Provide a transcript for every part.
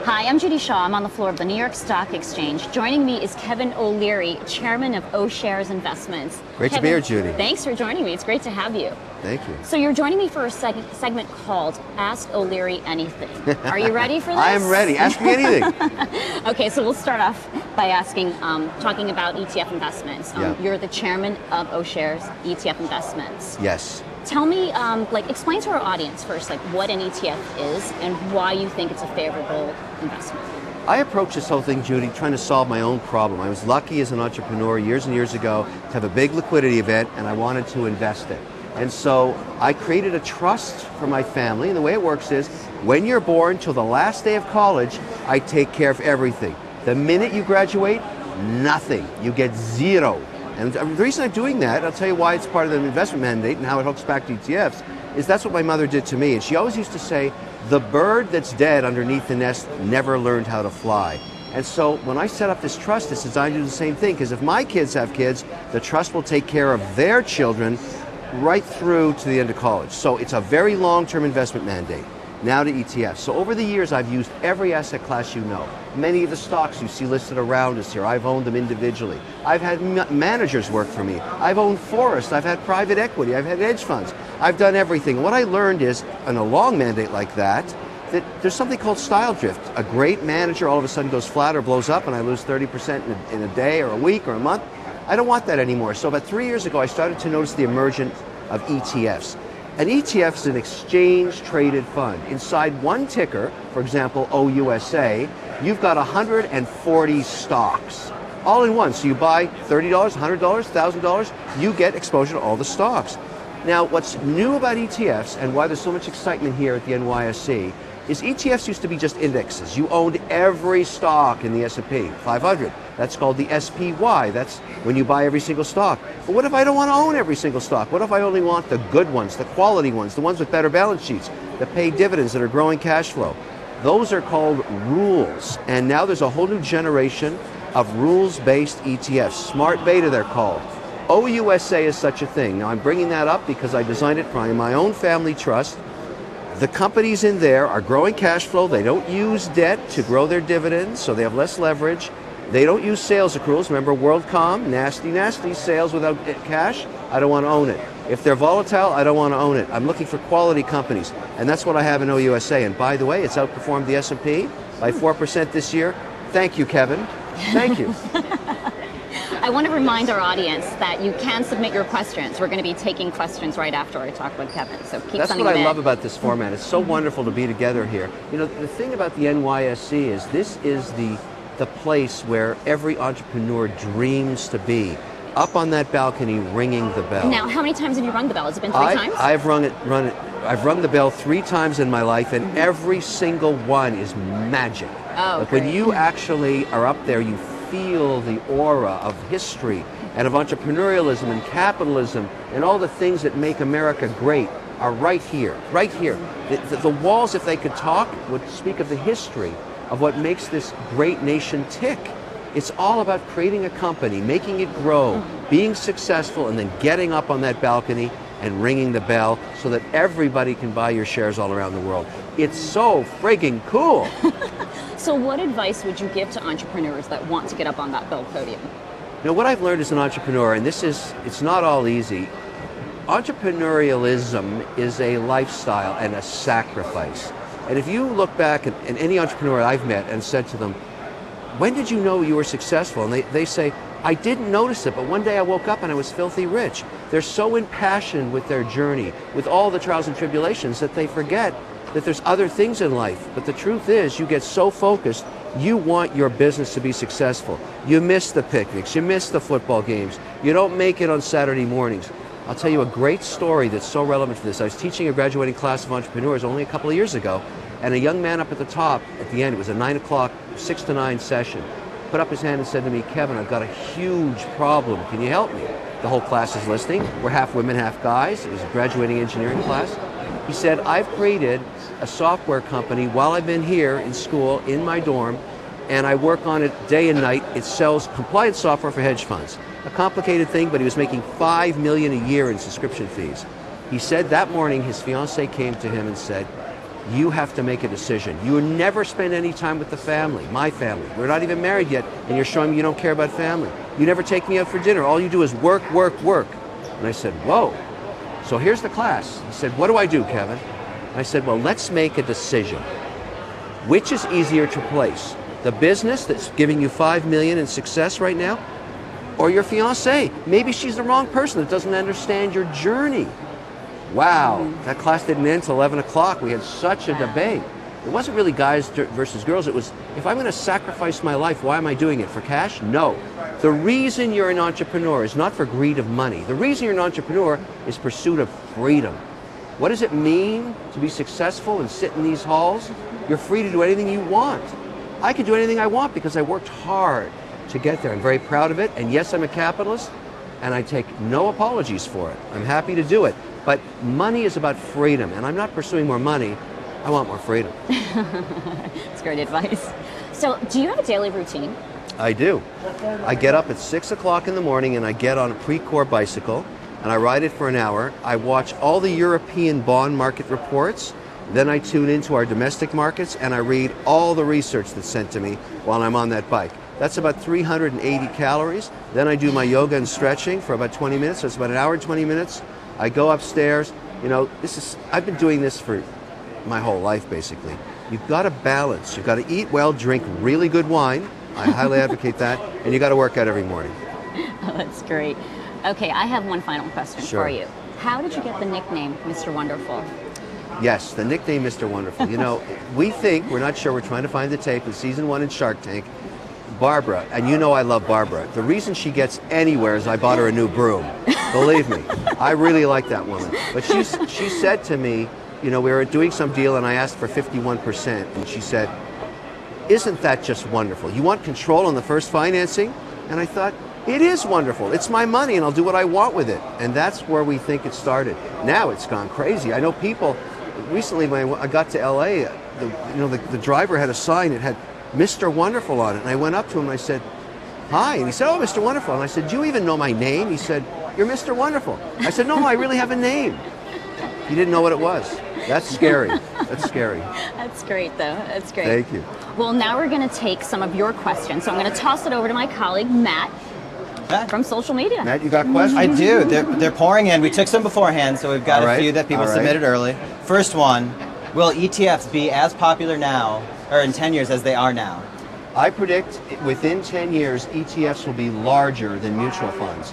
Hi, I'm Judy Shaw. I'm on the floor of the New York Stock Exchange. Joining me is Kevin OLeary, Chairman of OShares Investments. Great to be here, Judy. Thanks for joining me. It's great to have you. Thank you. So you're joining me for a segment called Ask OLeary Anything. Are you ready for this? I am ready. Ask me anything. Okay, so we'll start off by talking about ETF investments. You're the Chairman of OShares ETF Investments. Yes. Tell me, explain to our audience first, what an ETF is and why you think it's a favorable investment. I approach this whole thing, Judy, trying to solve my own problem. I was lucky as an entrepreneur years and years ago to have a big liquidity event, and I wanted to invest it. And so I created a trust for my family, and the way it works is, when you're born till the last day of college, I take care of everything. The minute you graduate, nothing. You get zero. And the reason I'm doing that, I'll tell you why it's part of the investment mandate and how it hooks back to ETFs, is that's what my mother did to me. And she always used to say, the bird that's dead underneath the nest never learned how to fly. And so when I set up this trust, it's designed to do the same thing, because if my kids have kids, the trust will take care of their children right through to the end of college. So it's a very long-term investment mandate. Now to ETFs. So over the years, I've used every asset class you know. Many of the stocks you see listed around us here, I've owned them individually. I've had managers work for me. I've owned forests. I've had private equity. I've had hedge funds. I've done everything. What I learned is, in a long mandate like that there's something called style drift. A great manager all of a sudden goes flat or blows up and I lose 30% in a day or a week or a month. I don't want that anymore. So about 3 years ago, I started to notice the emergence of ETFs. An ETF is an exchange-traded fund. Inside one ticker, for example, OUSA, you've got 140 stocks, all in one. So you buy $30, $100, $1,000, you get exposure to all the stocks. Now, what's new about ETFs and why there's so much excitement here at the NYSE is ETFs used to be just indexes. You owned every stock in the S&P 500. That's called the SPY. That's when you buy every single stock. But what if I don't want to own every single stock? What if I only want the good ones, the quality ones, the ones with better balance sheets, that pay dividends, that are growing cash flow? Those are called rules. And now there's a whole new generation of rules-based ETFs. Smart beta, they're called. OUSA is such a thing. Now I'm bringing that up because I designed it for my own family trust. The companies in there are growing cash flow. They don't use debt to grow their dividends, so they have less leverage. They don't use sales accruals. Remember WorldCom, nasty sales without cash? I don't want to own it. If they're volatile, I don't want to own it. I'm looking for quality companies, and that's what I have in OUSA. And by the way, it's outperformed the S&P by 4% this year. Thank you, Kevin. Thank you. I want to remind our audience that you can submit your questions. We're going to be taking questions right after I talk with Kevin, so keep sending them in. That's what I love about this format. It's so wonderful to be together here. You know, the thing about the NYSE is this is the place where every entrepreneur dreams to be. Up on that balcony, ringing the bell. Now, how many times have you rung the bell? Has it been 3 times? I've rung the bell 3 times in my life, and every single one is magic. Oh, like when you actually are up there, you feel the aura of history and of entrepreneurialism and capitalism and all the things that make America great are right here, right here. The walls, if they could talk, would speak of the history of what makes this great nation tick. It's all about creating a company, making it grow, being successful, and then getting up on that balcony and ringing the bell so that everybody can buy your shares all around the world. It's so friggin' cool. So what advice would you give to entrepreneurs that want to get up on that bell podium? Now, what I've learned as an entrepreneur, and it's not all easy, entrepreneurialism is a lifestyle and a sacrifice. And if you look back at any entrepreneur I've met and said to them, when did you know you were successful? And they say, I didn't notice it, but one day I woke up and I was filthy rich. They're so impassioned with their journey, with all the trials and tribulations, that they forget that there's other things in life. But the truth is, you get so focused, you want your business to be successful. You miss the picnics, you miss the football games, you don't make it on Saturday mornings. I'll tell you a great story that's so relevant to this. I was teaching a graduating class of entrepreneurs only a couple of years ago, and a young man up at the top, at the end, it was a 9 o'clock, 6 to 9 session, put up his hand and said to me, Kevin, I've got a huge problem. Can you help me? The whole class is listening. We're half women, half guys. It was a graduating engineering class. He said, I've created a software company while I've been here in school, in my dorm, and I work on it day and night. It sells compliance software for hedge funds. A complicated thing, but he was making $5 million a year in subscription fees. He said that morning his fiancée came to him and said, you have to make a decision. You never spend any time with the family, my family. We're not even married yet, and you're showing me you don't care about family. You never take me out for dinner. All you do is work, work, work. And I said, whoa. So here's the class. He said, what do I do, Kevin? I said, well, let's make a decision. Which is easier to place? The business that's giving you $5 million in success right now, or your fiancée? Maybe she's the wrong person that doesn't understand your journey. Wow, that class didn't end till 11 o'clock. We had such a debate. It wasn't really guys versus girls. It was, if I'm going to sacrifice my life, why am I doing it? For cash? No. The reason you're an entrepreneur is not for greed of money. The reason you're an entrepreneur is pursuit of freedom. What does it mean to be successful and sit in these halls? You're free to do anything you want. I can do anything I want because I worked hard to get there. I'm very proud of it. And yes, I'm a capitalist, and I take no apologies for it. I'm happy to do it. But money is about freedom, and I'm not pursuing more money. I want more freedom. That's great advice. So, do you have a daily routine? I do. I get up at 6 o'clock in the morning and I get on a Precor bicycle and I ride it for an hour. I watch all the European bond market reports. Then I tune into our domestic markets and I read all the research that's sent to me while I'm on that bike. That's about 380 calories. Then I do my yoga and stretching for about 20 minutes. So it's about an hour and 20 minutes. I go upstairs. You know, I've been doing this for my whole life, basically. You've got to balance. You've got to eat well, drink really good wine. I highly advocate that. And you got to work out every morning. Oh, that's great. Okay, I have one final question for you. How did you get the nickname Mr. Wonderful? Yes, the nickname Mr. Wonderful. You know, we're not sure, we're trying to find the tape in season 1 in Shark Tank. Barbara, and you know I love Barbara. The reason she gets anywhere is I bought her a new broom. Believe me, I really like that woman. But she said to me, you know, we were doing some deal and I asked for 51%, and she said, isn't that just wonderful? You want control on the first financing? And I thought, it is wonderful. It's my money and I'll do what I want with it. And that's where we think it started. Now it's gone crazy. I know people, recently when I got to LA, the driver had a sign that had Mr. Wonderful on it. And I went up to him and I said, hi. And he said, oh, Mr. Wonderful. And I said, do you even know my name? He said, you're Mr. Wonderful. I said, no, I really have a name. He didn't know what it was. That's scary. That's scary. That's great, though. That's great. Thank you. Well, now we're going to take some of your questions. So I'm going to toss it over to my colleague, Matt, from social media. Matt, you got questions? I do. They're pouring in. We took some beforehand, so we've got a few that people submitted early. First one, will ETFs be as popular now, or in 10 years, as they are now? I predict within 10 years, ETFs will be larger than mutual funds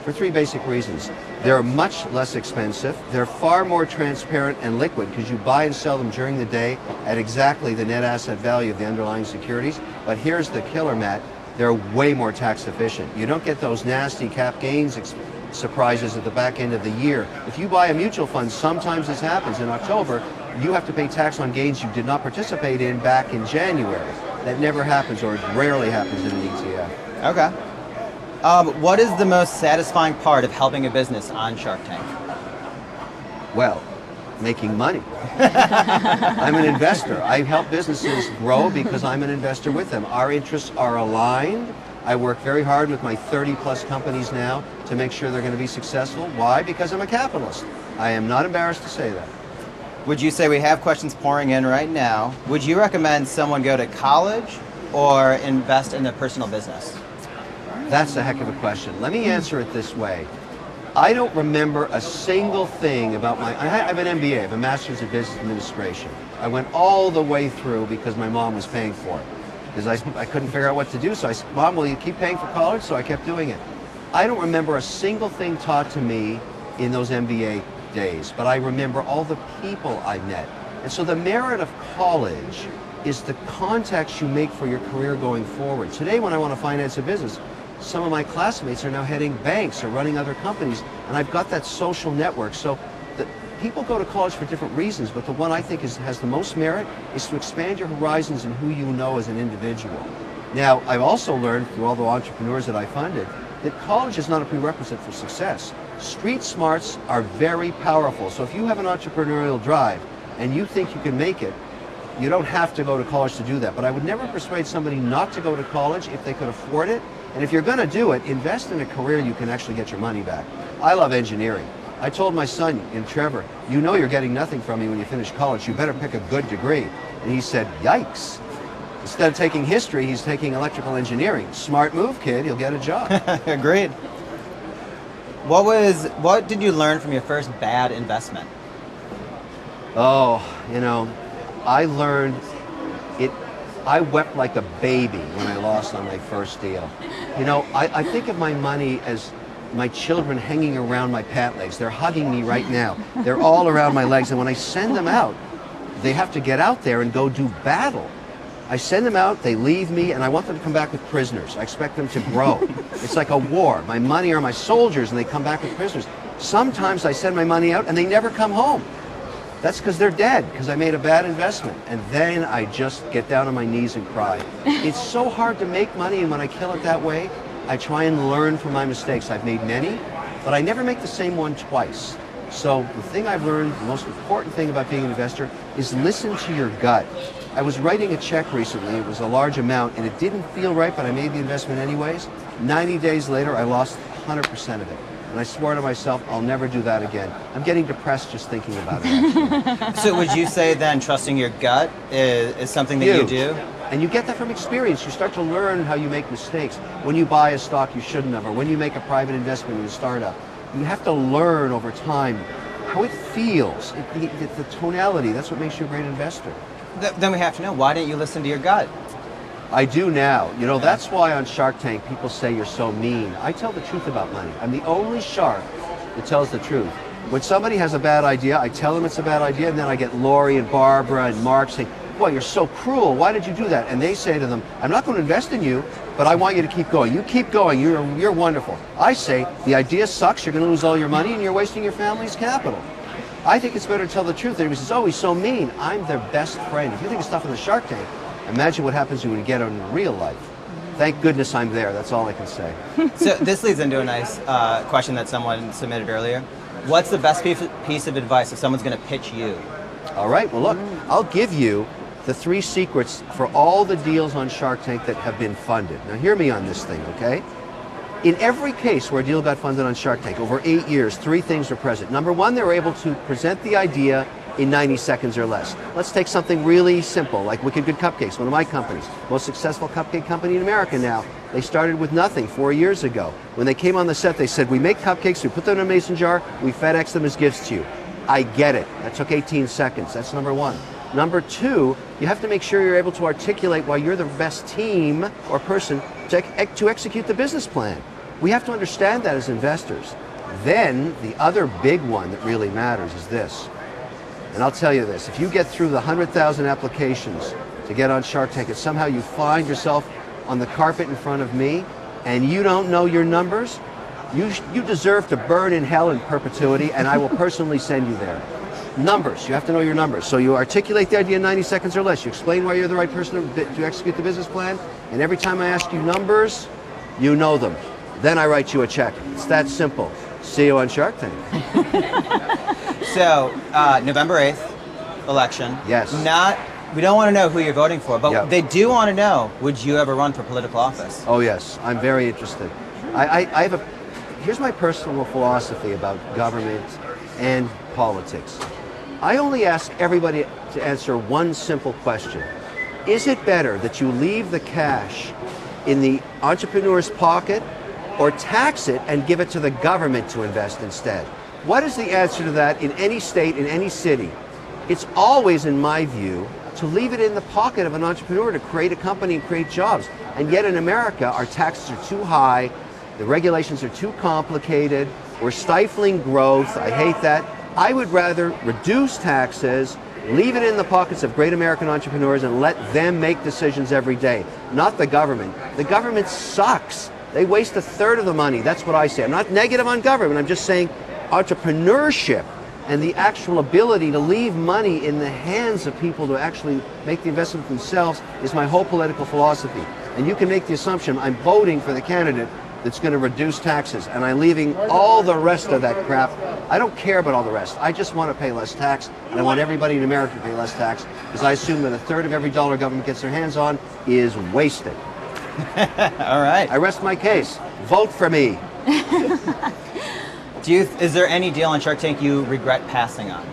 for 3 basic reasons. They're much less expensive. They're far more transparent and liquid because you buy and sell them during the day at exactly the net asset value of the underlying securities. But here's the killer, Matt. They're way more tax efficient. You don't get those nasty cap gains surprises at the back end of the year. If you buy a mutual fund, sometimes this happens in October, you have to pay tax on gains you did not participate in back in January. That never happens, or it rarely happens in an ETF. Okay. What is the most satisfying part of helping a business on Shark Tank? Well, making money. I'm an investor. I help businesses grow because I'm an investor with them. Our interests are aligned. I work very hard with my 30 plus companies now to make sure they're going to be successful. Why? Because I'm a capitalist. I am not embarrassed to say that. Would you say, we have questions pouring in right now, would you recommend someone go to college or invest in a personal business? That's a heck of a question. Let me answer it this way. I don't remember a single thing about I have an MBA, I have a Master's of Business Administration. I went all the way through because my mom was paying for it. Because I couldn't figure out what to do, so I said, Mom, will you keep paying for college? So I kept doing it. I don't remember a single thing taught to me in those MBA days, but I remember all the people I met. And so the merit of college is the contacts you make for your career going forward. Today, when I want to finance a business, some of my classmates are now heading banks or running other companies, and I've got that social network. So people go to college for different reasons, but the one I think has the most merit is to expand your horizons and who you know as an individual. Now, I've also learned through all the entrepreneurs that I funded that college is not a prerequisite for success. Street smarts are very powerful. So if you have an entrepreneurial drive and you think you can make it, you don't have to go to college to do that. But I would never persuade somebody not to go to college if they could afford it. And if you're going to do it, invest in a career you can actually get your money back. I love engineering. I told my son, Trevor, you know you're getting nothing from me when you finish college. You better pick a good degree. And he said, yikes. Instead of taking history, he's taking electrical engineering. Smart move, kid. He'll get a job. Agreed. What did you learn from your first bad investment? Oh, I learned it. I wept like a baby when I lost on my first deal. I think of my money as my children hanging around my pant legs. They're hugging me right now. They're all around my legs. And when I send them out, they have to get out there and go do battle. I send them out, they leave me, and I want them to come back with prisoners. I expect them to grow. It's like a war. My money are my soldiers, and they come back with prisoners. Sometimes I send my money out, and they never come home. That's because they're dead, because I made a bad investment. And then I just get down on my knees and cry. It's so hard to make money, and when I kill it that way, I try and learn from my mistakes. I've made many, but I never make the same one twice. So the thing I've learned, the most important thing about being an investor, is listen to your gut. I was writing a check recently. It was a large amount, and it didn't feel right, but I made the investment anyways. 90 days later, I lost 100% of it. And I swore to myself, I'll never do that again. I'm getting depressed just thinking about it, actually. So would you say then trusting your gut is something that you do? And you get that from experience. You start to learn how you make mistakes. When you buy a stock you shouldn't have, or when you make a private investment in a startup, you have to learn over time how it feels, the tonality. That's what makes you a great investor. Then we have to know, why didn't you listen to your gut? I do now. That's why on Shark Tank people say you're so mean. I tell the truth about money. I'm the only shark that tells the truth. When somebody has a bad idea, I tell them it's a bad idea, and then I get Lori and Barbara and Mark saying, boy, you're so cruel. Why did you do that? And they say to them, I'm not going to invest in you, but I want you to keep going. You keep going. You're wonderful. I say, the idea sucks. You're going to lose all your money, and you're wasting your family's capital. I think it's better to tell the truth. Everybody says, oh, he's so mean. I'm their best friend. If you think of stuff in the Shark Tank, imagine what happens when you get on in real life. Thank goodness I'm there. That's all I can say. So this leads into a nice question that someone submitted earlier. What's the best piece of advice if someone's going to pitch you? All right. Well, look, I'll give you the 3 secrets for all the deals on Shark Tank that have been funded. Now, hear me on this thing, okay? In every case where a deal got funded on Shark Tank, over 8 years, 3 things were present. Number 1, they were able to present the idea in 90 seconds or less. Let's take something really simple, like Wicked Good Cupcakes, one of my companies, most successful cupcake company in America now. They started with nothing 4 years ago. When they came on the set, they said, we make cupcakes, we put them in a mason jar, we FedEx them as gifts to you. I get it. That took 18 seconds. That's number 1. Number 2, you have to make sure you're able to articulate why you're the best team or person to execute the business plan. We have to understand that as investors. Then, the other big one that really matters is this. And I'll tell you this, if you get through the 100,000 applications to get on Shark Tank and somehow you find yourself on the carpet in front of me and you don't know your numbers, you deserve to burn in hell in perpetuity, and I will personally send you there. Numbers, you have to know your numbers. So you articulate the idea in 90 seconds or less. You explain why you're the right person to execute the business plan, and every time I ask you numbers, you know them. Then I write you a check. It's that simple. See you on Shark Tank. So, November 8th, election. Yes. We don't want to know who you're voting for, but they do want to know, would you ever run for political office? Oh yes, I'm very interested. Here's my personal philosophy about government and politics. I only ask everybody to answer one simple question. Is it better that you leave the cash in the entrepreneur's pocket or tax it and give it to the government to invest instead? What is the answer to that in any state, in any city? It's always, in my view, to leave it in the pocket of an entrepreneur to create a company and create jobs. And yet in America, our taxes are too high, the regulations are too complicated, we're stifling growth. I hate that. I would rather reduce taxes, leave it in the pockets of great American entrepreneurs, and let them make decisions every day, not the government. The government sucks. They waste 1/3 of the money. That's what I say. I'm not negative on government. I'm just saying entrepreneurship and the actual ability to leave money in the hands of people to actually make the investment themselves is my whole political philosophy. And you can make the assumption I'm voting for the candidate that's going to reduce taxes, and I'm leaving all the rest of that crap. I don't care about all the rest. I just want to pay less tax, and I want everybody in America to pay less tax, because I assume that 1/3 of every dollar government gets their hands on is wasted. All right. I rest my case. Vote for me. Is there any deal on Shark Tank you regret passing on?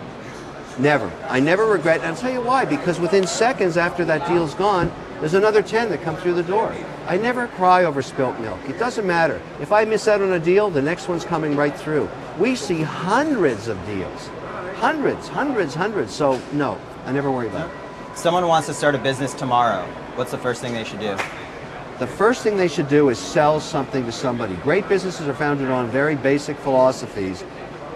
Never. I never regret, and I'll tell you why, because within seconds after that deal's gone, there's another 10 that come through the door. I never cry over spilt milk. It doesn't matter. If I miss out on a deal, the next one's coming right through. We see hundreds of deals. Hundreds. So no, I never worry about it. Someone wants to start a business tomorrow. What's the first thing they should do? The first thing they should do is sell something to somebody. Great businesses are founded on very basic philosophies.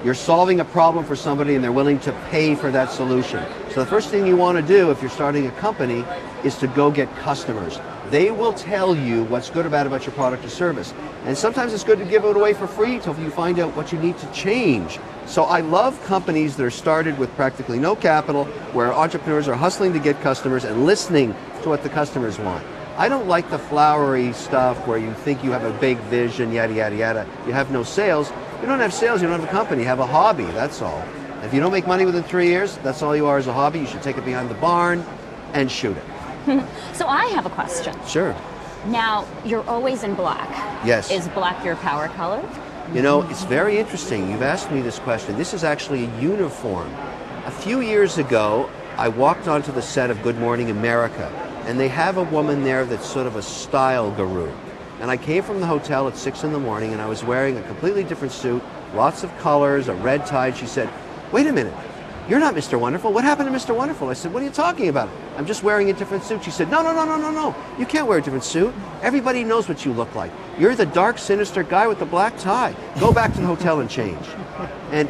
You're solving a problem for somebody and they're willing to pay for that solution. So the first thing you want to do if you're starting a company is to go get customers. They will tell you what's good or bad about your product or service. And sometimes it's good to give it away for free until you find out what you need to change. So I love companies that are started with practically no capital, where entrepreneurs are hustling to get customers and listening to what the customers want. I don't like the flowery stuff where you think you have a big vision, yada, yada, yada. You have no sales. You don't have sales, you don't have a company, you have a hobby, that's all. If you don't make money within 3 years, that's all you are as a hobby. You should take it behind the barn and shoot it. So I have a question. Sure. Now, you're always in black. Yes. Is black your power color? You know, it's very interesting. You've asked me this question. This is actually a uniform. A few years ago, I walked onto the set of Good Morning America, and they have a woman there that's sort of a style guru. And I came from the hotel at 6 in the morning, and I was wearing a completely different suit, lots of colors, a red tie. She said, "Wait a minute, you're not Mr. Wonderful. What happened to Mr. Wonderful?" I said, "What are you talking about? I'm just wearing a different suit." She said, No. You can't wear a different suit. Everybody knows what you look like. You're the dark, sinister guy with the black tie. Go back to the hotel and change." And